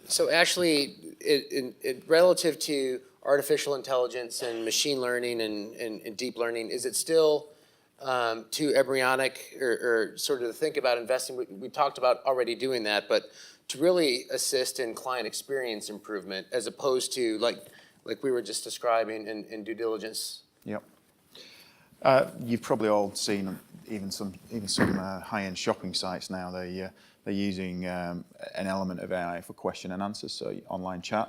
So Ashley, relative to artificial intelligence and machine learning and deep learning, is it still too embryonic or sort of to think about investing? We talked about already doing that, but to really assist in client experience improvement as opposed to like we were just describing in due diligence? Yep. You've probably all seen even some high-end shopping sites now. They're using an element of AI for question and answers, so online chat,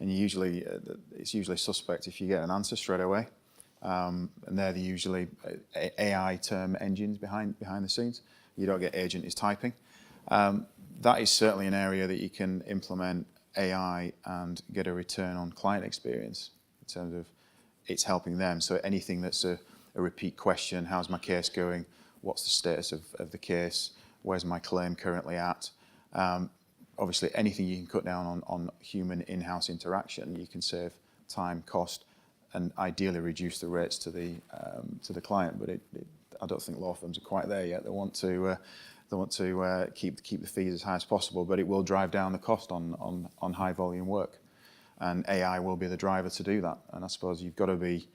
and it's usually suspect if you get an answer straight away, and they're usually AI term engines behind the scenes. You don't get agent is typing. That is certainly an area that you can implement AI and get a return on client experience in terms of it's helping them. So anything that's a repeat question, how's my case going? What's the status of the case? Where's my claim currently at? Obviously, anything you can cut down on human in-house interaction, you can save time, cost, and ideally reduce the rates to the client. But I don't think law firms are quite there yet. They want to keep the fees as high as possible, but it will drive down the cost on high volume work, and AI will be the driver to do that. And I suppose you've got to be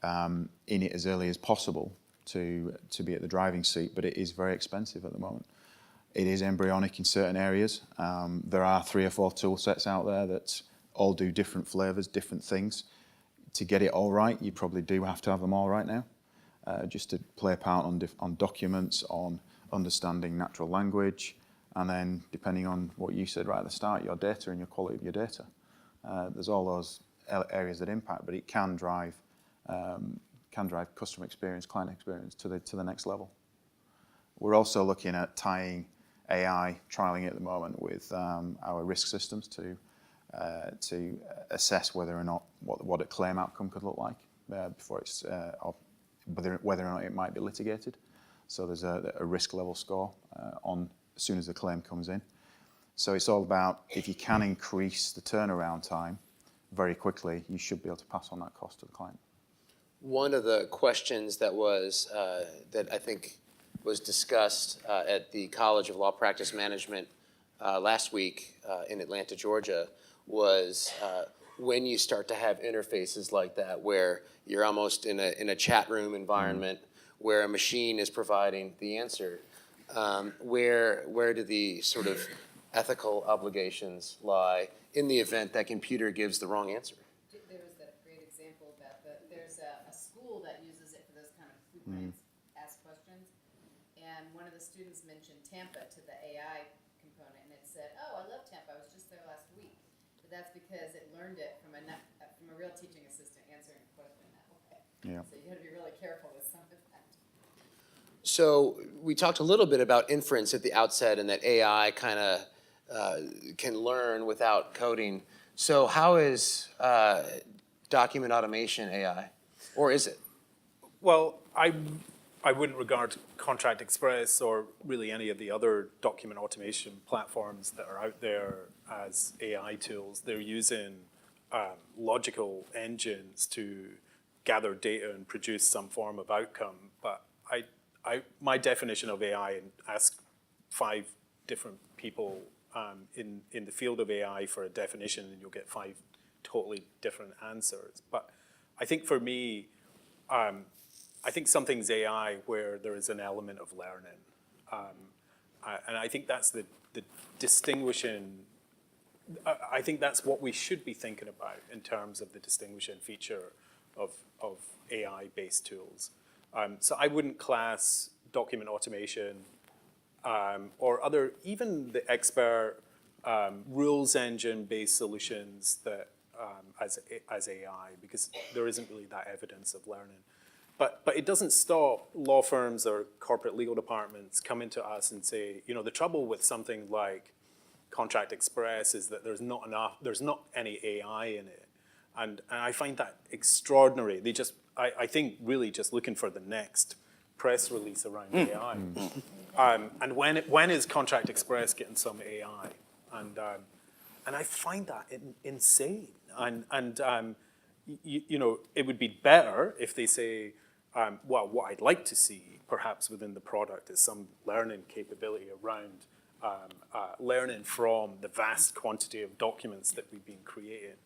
in it as early as possible to be at the driving seat, but it is very expensive at the moment. It is embryonic in certain areas. There are 3 or 4 tool sets out there that all do different flavors, different things. To get it all right, you probably do have to have them all right now, just to play a part on documents, on understanding natural language, and then depending on what you said right at the start, your data and your quality of your data. There's all those areas that impact, but it can drive customer experience, client experience to the next level. We're also looking at tying AI, trialing it at the moment with our risk systems to assess whether or not what a claim outcome could look like before it's whether or not it might be litigated. So there's a risk level score on as soon as the claim comes in. So it's all about if you can increase the turnaround time very quickly, you should be able to pass on that cost to the client. One of the questions that was that I think was discussed at the College of Law Practice Management last week in Atlanta, Georgia, was when you start to have interfaces like that, where you're almost in a chat room environment, where a machine is providing the answer. Where do the sort of ethical obligations lie in the event that computer gives the wrong answer? There was that great example about there's a school that uses it for those kind of frequent ask questions, and one of the students mentioned Tampa to the AI component, and it said, "Oh, I love Tampa. I was just there last week." But that's because it learned it from a real teaching assistant answering a question that way. Yeah. So you got to be really careful with some of that. So we talked a little bit about inference at the outset, and that AI kind of can learn without coding. So how is document automation AI, or is it? Well, I wouldn't regard Contract Express or really any of the other document automation platforms that are out there as AI tools. They're using logical engines to gather data and produce some form of outcome. But my definition of AI, and ask 5 different people in the field of AI for a definition, and you'll get 5 totally different answers. But I think for me, I think something's AI where there is an element of learning. And I think that's the distinguishing, I think that's what we should be thinking about in terms of the distinguishing feature of AI-based tools. So I wouldn't class document automation or other, even the expert rules engine-based solutions that as AI, because there isn't really that evidence of learning. But it doesn't stop law firms or corporate legal departments coming to us and say, you know, the trouble with something like Contract Express is that there's not any AI in it. And I find that extraordinary. I think really just looking for the next press release around AI. And when is Contract Express getting some AI? And I find that insane. And you know, it would be better if they say, well, what I'd like to see perhaps within the product is some learning capability around learning from the vast quantity of documents that we've been creating.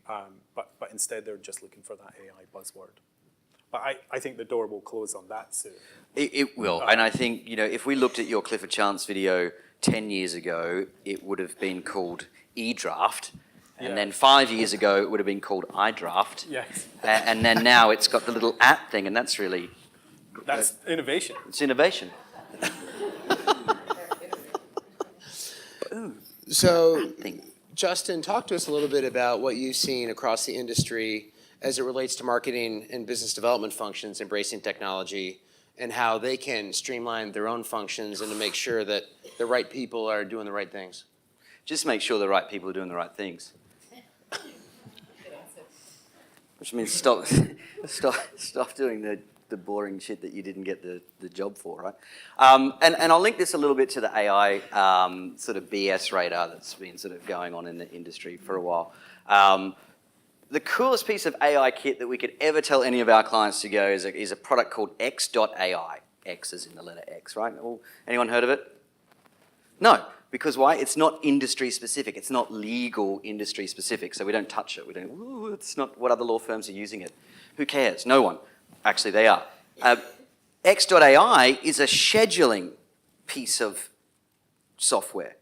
But instead, they're just looking for that AI buzzword. But I think the door will close on that soon. It will, and I think, if we looked at your Clifford Chance video 10 years ago, it would have been called eDraft, and then 5 years ago, it would have been called iDraft. Yes. And then now it's got the little at thing, and that's really, That's innovation. it's innovation. So, Thing. Justin, talk to us a little bit about what you've seen across the industry as it relates to marketing and business development functions embracing technology, and how they can streamline their own functions and to make sure that the right people are doing the right things. Just make sure the right people are doing the right things. Which means stop doing the boring shit that you didn't get the job for, right? And I'll link this a little bit to the AI sort of BS radar that's been sort of going on in the industry for a while. The coolest piece of AI kit that we could ever tell any of our clients to go is a product called X.AI. X is in the letter X, right? Anyone heard of it? No, because why? It's not industry specific. It's not legal industry specific, so we don't touch it. We don't, ooh, it's not what other law firms are using it. Who cares? No one. Actually, they are. X.AI is a scheduling piece of software.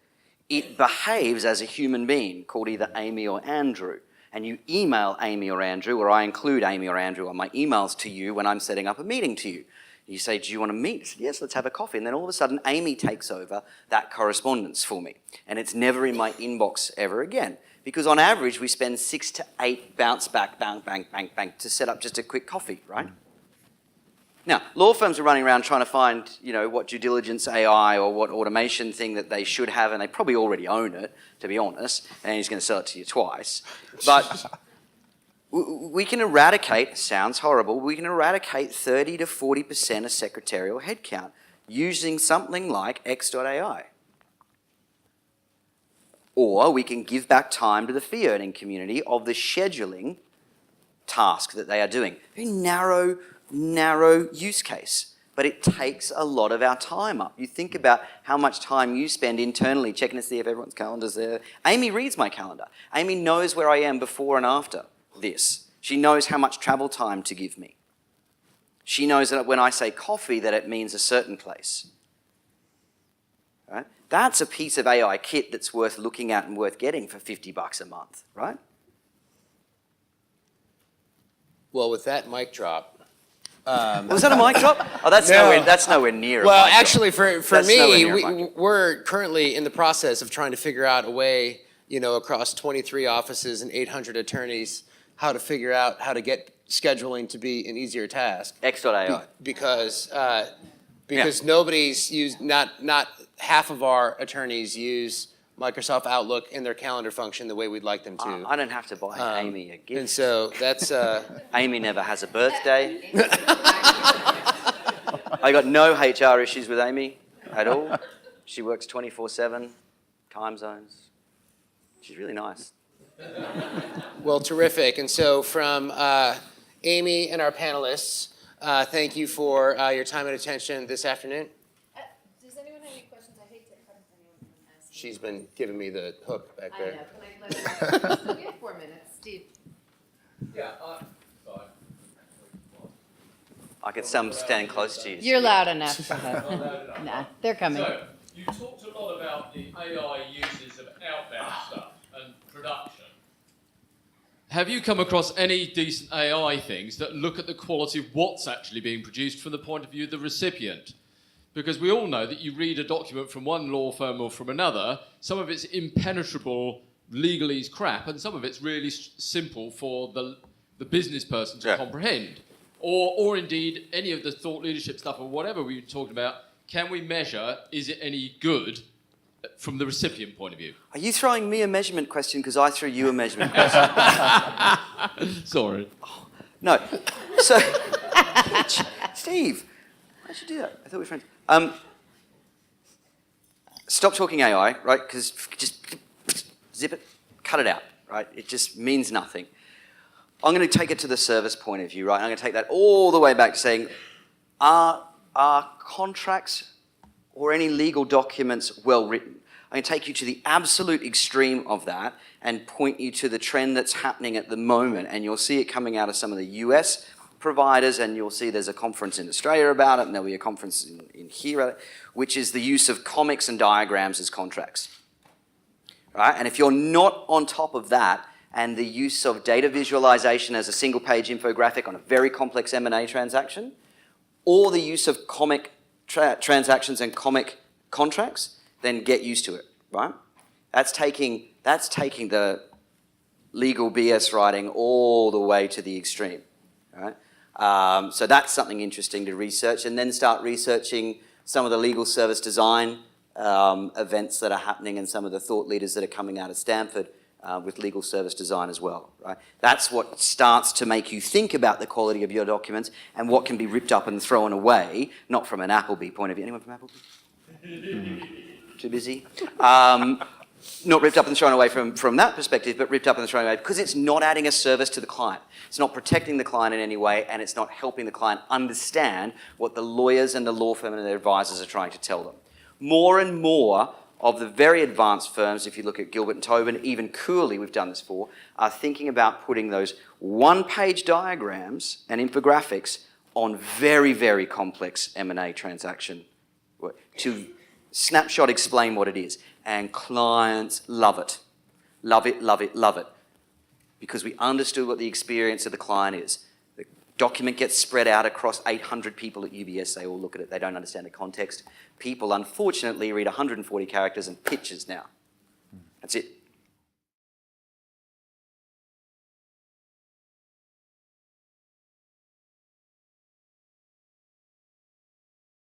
It behaves as a human being called either Amy or Andrew. And you email Amy or Andrew, or I include Amy or Andrew on my emails to you when I'm setting up a meeting to you. You say, do you want to meet? I said, yes, let's have a coffee. And then all of a sudden, Amy takes over that correspondence for me. And it's never in my inbox ever again. Because on average, we spend 6 to 8 bounce back, bang, bang, bang, bang, to set up just a quick coffee, right? Now, law firms are running around trying to find, what due diligence AI or what automation thing that they should have, and they probably already own it, to be honest, and he's going to sell it to you twice. But we can eradicate, sounds horrible, we can eradicate 30 to 40% of secretarial headcount using something like X.AI. Or we can give back time to the fee earning community of the scheduling task that they are doing. Very narrow use case, but it takes a lot of our time up. You think about how much time you spend internally checking to see if everyone's calendar's there. Amy reads my calendar. Amy knows where I am before and after this. She knows how much travel time to give me. She knows that when I say coffee that it means a certain place. Right? That's a piece of AI kit that's worth looking at and worth getting for $50 a month, right? Well, with that mic drop. Was that a mic drop? Oh, that's nowhere near. Well, a mic drop. actually, for That's nowhere me, near a mic drop. we're currently in the process of trying to figure out a way, across 23 offices and 800 attorneys, how to figure out how to get scheduling to be an easier task. X.AI. Because nobody's used, not half of our attorneys use Microsoft Outlook in their calendar function the way we'd like them to. I don't have to buy Amy a gift. And so that's Amy never has a birthday. I got no HR issues with Amy at all. She works 24/7, time zones. She's really nice. well, terrific. And so from Amy and our panelists, thank you for your time and attention this afternoon. Does anyone have any questions? I hate to cut if anyone from asking. She's been giving me the hook back I know. there. Can I let her? We have 4 minutes. Steve. Yeah, I could stand close to you. You're loud enough. Nah, they're coming. So, you talked a lot about the AI uses of outbound stuff and production. Have you come across any decent AI things that look at the quality of what's actually being produced from the point of view of the recipient? Because we all know that you read a document from one law firm or from another, some of it's impenetrable legalese crap, and some of it's really simple for the business person to comprehend. Or indeed, any of the thought leadership stuff or whatever we were talking about, can we measure, is it any good from the recipient point of view? Are you throwing me a measurement question because I threw you a measurement question? Sorry. No. So, Steve, why'd you do that? I thought we were friends. Stop talking AI, right? Because just zip it, cut it out, right? It just means nothing. I'm going to take it to the service point of view, right? I'm going to take that all the way back to saying, are contracts or any legal documents well written? I can take you to the absolute extreme of that and point you to the trend that's happening at the moment, and you'll see it coming out of some of the US providers, and you'll see there's a conference in Australia about it, and there'll be a conference in here, which is the use of comics and diagrams as contracts. Right? And if you're not on top of that, and the use of data visualization as a single page infographic on a very complex M&A transaction, or the use of comic transactions and comic contracts, then get used to it, right? That's taking the legal BS writing all the way to the extreme, right? So that's something interesting to research, and then start researching some of the legal service design events that are happening and some of the thought leaders that are coming out of Stanford with legal service design as well, right? That's what starts to make you think about the quality of your documents and what can be ripped up and thrown away, not from an Appleby point of view. Anyone from Appleby? Too busy? Not ripped up and thrown away from that perspective, but ripped up and thrown away because it's not adding a service to the client. It's not protecting the client in any way, and it's not helping the client understand what the lawyers and the law firm and their advisors are trying to tell them. More and more of the very advanced firms, if you look at Gilbert and Tobin, even Cooley, we've done this for, are thinking about putting those one-page diagrams and infographics on very, very complex M&A transaction to snapshot explain what it is. And clients love it. Love it, love it, love it. Because we understood what the experience of the client is. The document gets spread out across 800 people at UBS. They all look at it. They don't understand the context. People, unfortunately, read 140 characters and pictures now. That's it.